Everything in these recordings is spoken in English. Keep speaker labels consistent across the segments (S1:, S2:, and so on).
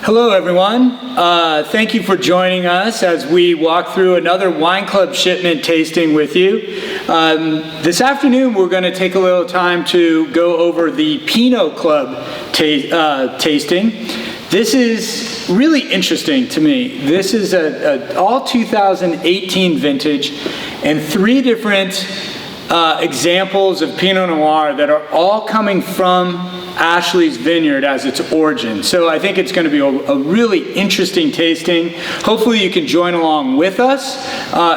S1: Hello, everyone. Thank you for joining us as we walk through another Wine Club Shipment tasting with you. This afternoon, we're going to take a little time to go over the Pinot Club tasting. This is really interesting to me. This is a all 2018 vintage and 3 different examples of Pinot Noir that are all coming from Ashley's vineyard as its origin. So I think it's going to be a really interesting tasting. Hopefully you can join along with us.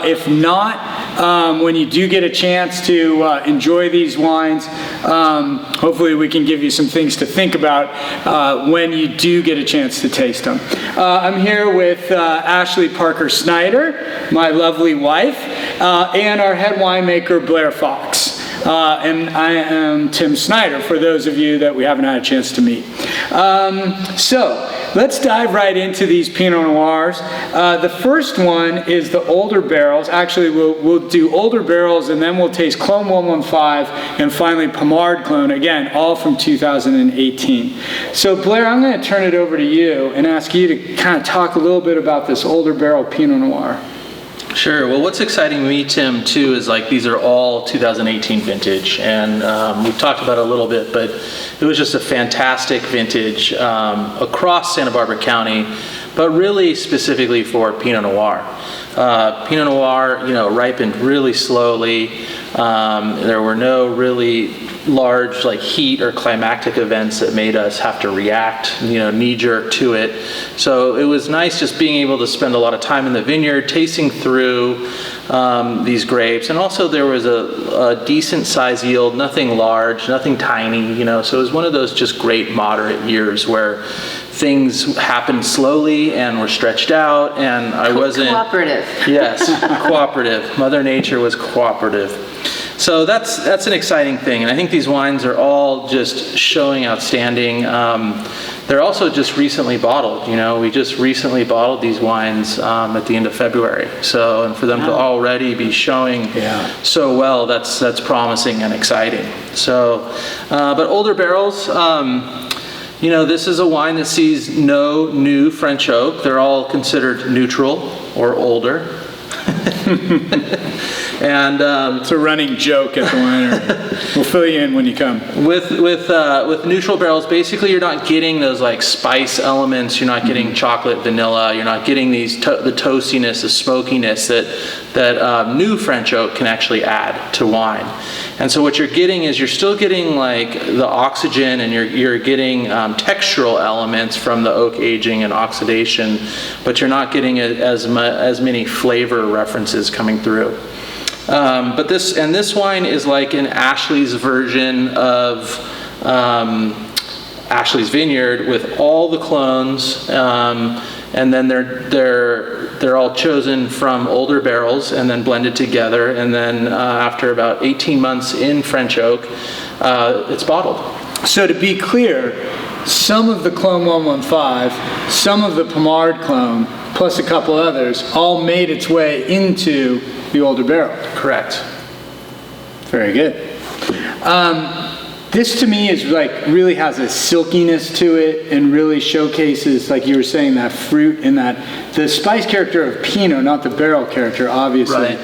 S1: If not, when you do get a chance to enjoy these wines, hopefully we can give you some things to think about when you do get a chance to taste them. I'm here with Ashley Parker Snider, my lovely wife, and our head winemaker Blair Fox. And I am Tim Snider, for those of you that we haven't had a chance to meet. So let's dive right into these Pinot Noirs. The first one is the older barrels. Actually, we'll do older barrels, and then we'll taste Clone 115, and finally Pommard Clone, again, all from 2018. So Blair, I'm going to turn it over to you and ask you to kind of talk a little bit about this older barrel Pinot Noir.
S2: Sure. Well, what's exciting me, Tim, too, is like these are all 2018 vintage, and we've talked about it a little bit, but it was just a fantastic vintage across Santa Barbara County, but really specifically for Pinot Noir. Pinot Noir, ripened really slowly. There were no really large heat or climactic events that made us have to react, knee-jerk to it. So it was nice just being able to spend a lot of time in the vineyard, tasting through these grapes. And also there was a decent size yield, nothing large, nothing tiny, so it was one of those just great moderate years where things happened slowly and were stretched out, and I wasn't...
S3: Cooperative.
S2: Yes, cooperative. Mother Nature was cooperative. So that's an exciting thing, and I think these wines are all just showing outstanding. They're also just recently bottled. We just recently bottled these wines at the end of February. So, and for them to already be showing so well, that's promising and exciting. So, but older barrels. This is a wine that sees no new French oak. They're all considered neutral or older. And
S1: it's a running joke at the winery. We'll fill you in when you come.
S2: With neutral barrels, basically you're not getting those spice elements. You're not getting chocolate, vanilla. You're not getting the toastiness, the smokiness that new French oak can actually add to wine. And so what you're getting is you're still getting the oxygen, and you're getting textural elements from the oak aging and oxidation, but you're not getting as many flavor references coming through. But this wine is like an Ashley's version of Ashley's Vineyard with all the clones, and then they're all chosen from older barrels and then blended together, and then after about 18 months in French oak, it's bottled.
S1: So to be clear, some of the Clone 115, some of the Pommard Clone, plus a couple others, all made its way into the older barrel.
S2: Correct.
S1: Very good. This to me is really has a silkiness to it, and really showcases, like you were saying, that fruit and that the spice character of Pinot, not the barrel character, obviously.
S2: Right.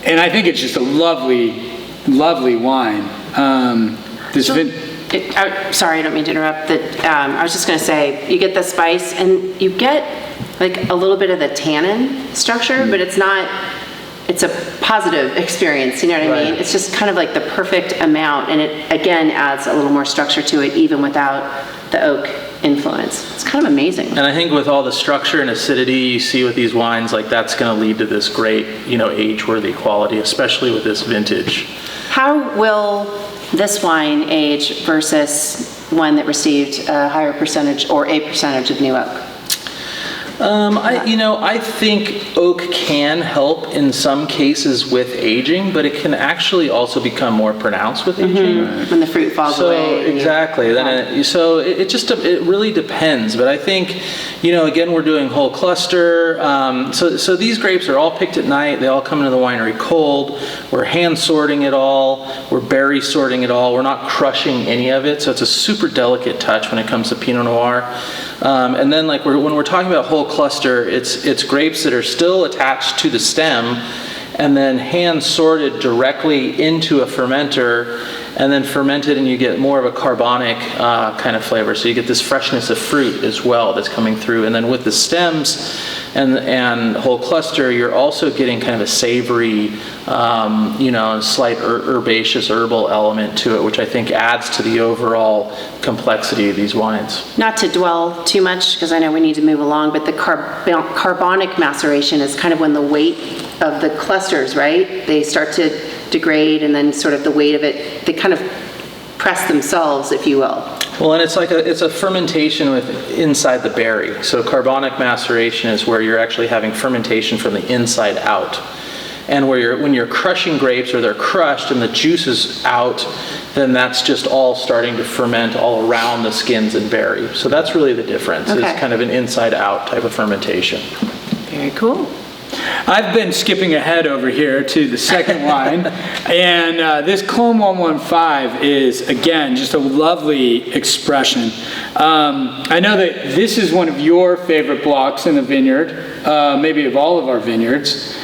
S1: And I think it's just a lovely, lovely wine.
S3: Sorry, I don't mean to interrupt. I was just going to say, you get the spice, and you get a little bit of the tannin structure, but it's a positive experience, you know what I mean? It's just kind of the perfect amount, and it again adds a little more structure to it even without the oak influence. It's kind of amazing.
S2: And I think with all the structure and acidity you see with these wines, that's going to lead to this great, age-worthy quality, especially with this vintage.
S3: How will this wine age versus one that received a higher percentage or a percentage of new oak?
S2: I think oak can help in some cases with aging, but it can actually also become more pronounced with aging.
S3: When the fruit falls away.
S2: Exactly. Then it really depends. But I think, again, we're doing whole cluster. So these grapes are all picked at night. They all come into the winery cold. We're hand sorting it all. We're berry sorting it all. We're not crushing any of it. So it's a super delicate touch when it comes to Pinot Noir. And then when we're talking about whole cluster, it's grapes that are still attached to the stem and then hand sorted directly into a fermenter and then fermented, and you get more of a carbonic kind of flavor. So you get this freshness of fruit as well that's coming through. And then with the stems and whole cluster, you're also getting kind of a savory, slight herbaceous herbal element to it, which I think adds to the overall complexity of these wines.
S3: Not to dwell too much, because I know we need to move along, but the carbonic maceration is kind of when the weight of the clusters, right? They start to degrade, and then sort of the weight of it, they kind of press themselves, if you will.
S2: Well, and it's a fermentation inside the berry. So carbonic maceration is where you're actually having fermentation from the inside out. And when you're crushing grapes or they're crushed and the juice is out, then that's just all starting to ferment all around the skins and berry. So that's really the difference.
S3: Okay.
S2: It's kind of an inside out type of fermentation.
S3: Very cool.
S1: I've been skipping ahead over here to the second wine, and this Clone 115 is, again, just a lovely expression. I know that this is one of your favorite blocks in the vineyard, maybe of all of our vineyards.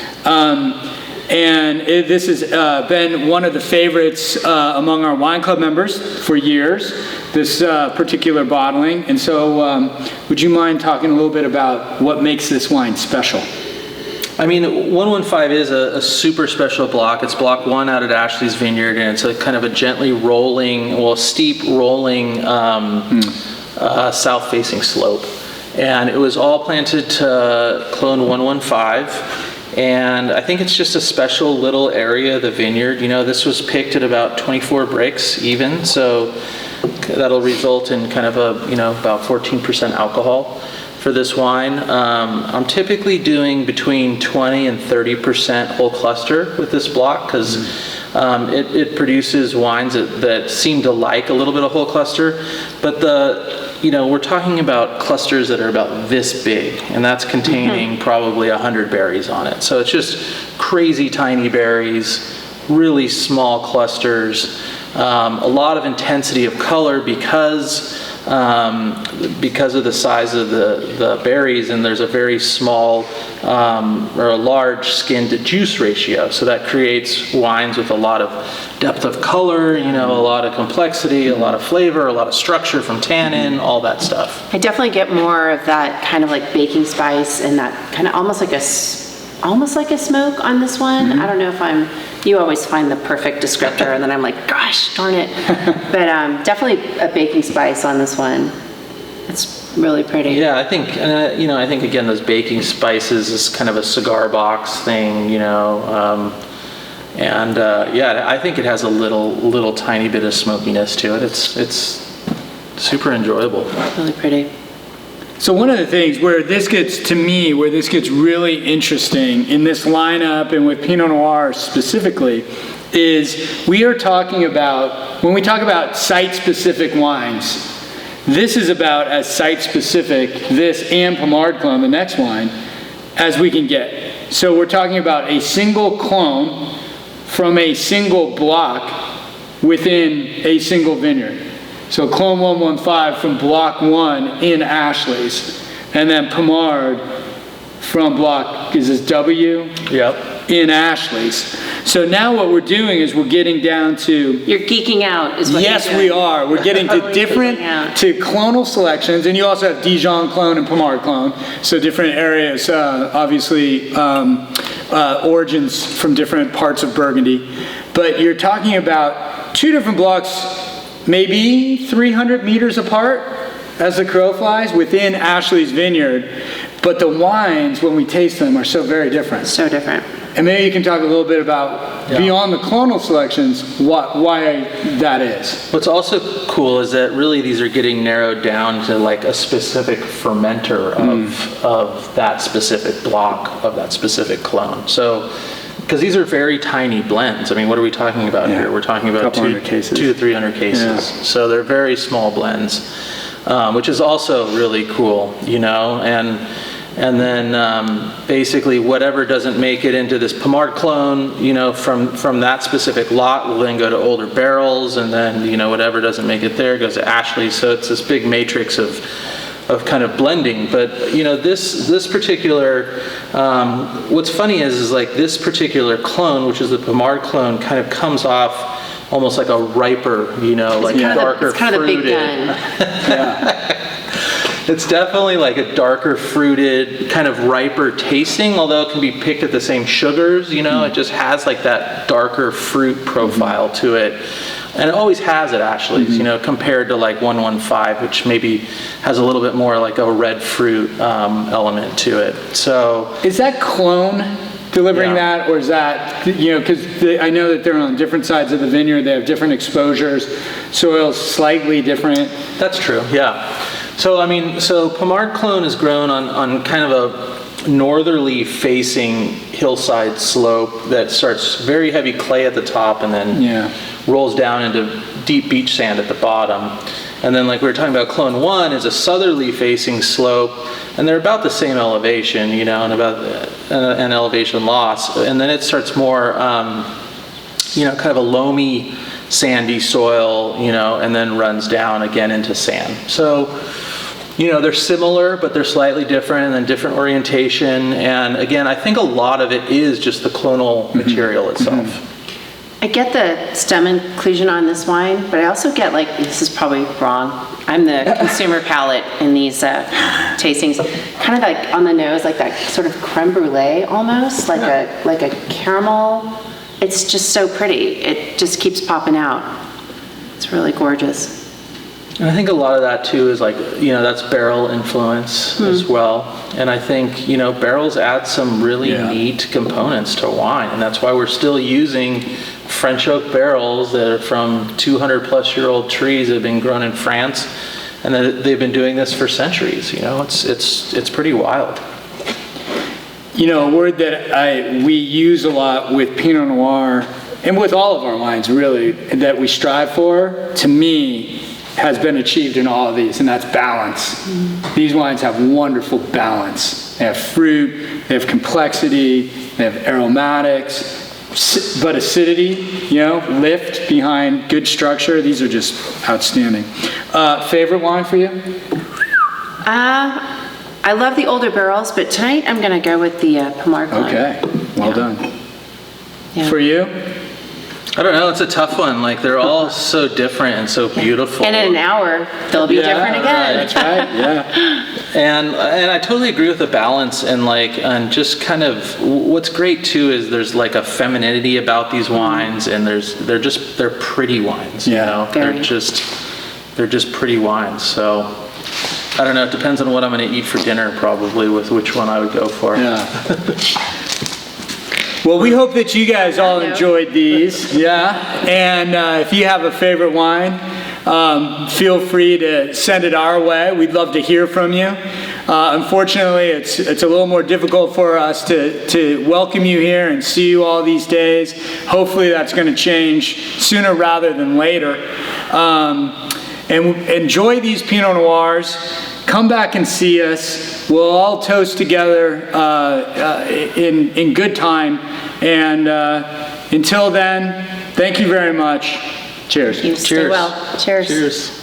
S1: This has been one of the favorites among our wine club members for years, this particular bottling. And so would you mind talking a little bit about what makes this wine special?
S2: I mean, 115 is a super special block. It's block 1 out at Ashley's Vineyard, and it's a kind of a gently rolling, steep rolling south-facing slope. And it was all planted to clone 115. And I think it's just a special little area of the vineyard. This was picked at about 24 bricks even, so that'll result in kind of about 14% alcohol for this wine. I'm typically doing between 20 and 30% whole cluster with this block because it produces wines that seem to like a little bit of whole cluster, but we're talking about clusters that are about this big, and that's containing probably 100 berries on it. So it's just crazy tiny berries, really small clusters, a lot of intensity of color because of the size of the berries, and there's a very small or a large skin to juice ratio. So that creates wines with a lot of depth of color, a lot of complexity, a lot of flavor, a lot of structure from tannin, all that stuff.
S3: I definitely get more of that kind of like baking spice and that kind of almost like a smoke on this one. I don't know if you always find the perfect descriptor and then I'm like, gosh, darn it. But definitely a baking spice on this one. It's really pretty.
S2: Yeah, I think again, those baking spices is kind of a cigar box thing, I think it has a little tiny bit of smokiness to it. It's super enjoyable.
S3: Really pretty.
S1: So one of the things where this gets really interesting in this lineup and with Pinot Noir specifically is we are talking about, when we talk about site-specific wines, this is about as site-specific, this and Pommard clone, the next wine, as we can get. So we're talking about a single clone from a single block within a single vineyard. So clone 115 from block 1 in Ashley's, and then Pommard from block, is this W?
S2: Yep.
S1: In Ashley's. So now what we're doing is we're getting down to...
S3: You're geeking out is what
S1: Yes,
S3: you're doing.
S1: we are. We're getting to clonal selections, and you also have Dijon clone and Pommard clone, so different areas, obviously origins from different parts of Burgundy. But you're talking about two different blocks, maybe 300 meters apart as the crow flies within Ashley's vineyard, but the wines, when we taste them, are so very different.
S3: So different.
S1: And maybe you can talk a little bit about, beyond the clonal selections, why that is.
S2: What's also cool is that really these are getting narrowed down to like a specific fermenter of that specific block of that specific clone. So, because these are very tiny blends. I mean, what are we talking about here? We're talking about 200 to 300 cases.
S1: Yeah.
S2: So they're very small blends, which is also really cool, you know, and then basically whatever doesn't make it into this Pommard clone, you know, from that specific lot will then go to older barrels, and then, you know, whatever doesn't make it there goes to Ashley. So it's this big matrix of kind of blending. But, you know, this particular, what's funny is like this particular clone, which is the Pommard clone, kind of comes off almost like a riper, you know, like darker fruited.
S3: It's kind of the big gun.
S1: Yeah.
S2: It's definitely like a darker fruited, kind of riper tasting, although it can be picked at the same sugars, you know, it just has like that darker fruit profile to it. And it always has at Ashley's, you know, compared to like 115, which maybe has a little bit more like a red fruit element to it. So
S1: is that clone delivering that, or is that, you know, because I know that they're on different sides of the vineyard, they have different exposures, soil's slightly different.
S2: That's true, yeah. So, I mean, so Pommard clone is grown on kind of a northerly facing hillside slope that starts very heavy clay at the top and then rolls down into deep beach sand at the bottom. And then, like we were talking about, clone 1 is a southerly facing slope, and they're about the same elevation, you know, and about an elevation loss. And then it starts more, you know, kind of a loamy, sandy soil, you know, and then runs down again into sand. So, you know, they're similar, but they're slightly different and different orientation. And again, I think a lot of it is just the clonal material itself.
S3: I get the stem inclusion on this wine, but I also get, like, this is probably wrong, I'm the consumer palate in these tastings, kind of like on the nose, like that sort of creme brulee almost, like a caramel. It's just so pretty. It just keeps popping out. It's really gorgeous.
S2: And I think a lot of that too is like, you know, that's barrel influence as well. And I think, you know, barrels add some really neat components to wine. And that's why we're still using French oak barrels that are from 200 plus year old trees that have been grown in France. And they've been doing this for centuries. You know, it's pretty wild.
S1: You know, a word that we use a lot with Pinot Noir, and with all of our wines really, that we strive for, to me, has been achieved in all of these, and that's balance. These wines have wonderful balance. They have fruit, they have complexity, they have aromatics, but acidity, you know, lift behind good structure. These are just outstanding. Favorite wine for you?
S3: I love the older barrels, but tonight I'm going to go with the Pommard clone.
S1: Okay, well done.
S3: Yeah.
S1: For you?
S2: I don't know, it's a tough one. Like, they're all so different and so beautiful.
S3: And in an hour, they'll be different again.
S1: That's right, yeah.
S2: And I totally agree with the balance, and just kind of what's great too is there's like a femininity about these wines, and they're pretty wines. You know, they're just pretty wines. So I don't know. It depends on what I'm going to eat for dinner, probably, with which one I would go for.
S1: Yeah. Well, we hope that you guys all enjoyed these. Yeah. And if you have a favorite wine, feel free to send it our way. We'd love to hear from you. Unfortunately, it's a little more difficult for us to welcome you here and see you all these days. Hopefully that's going to change sooner rather than later. And enjoy these Pinot Noirs. Come back and see us. We'll all toast together in good time. And until then, thank you very much. Cheers.
S3: You stay well. Cheers.
S2: Cheers.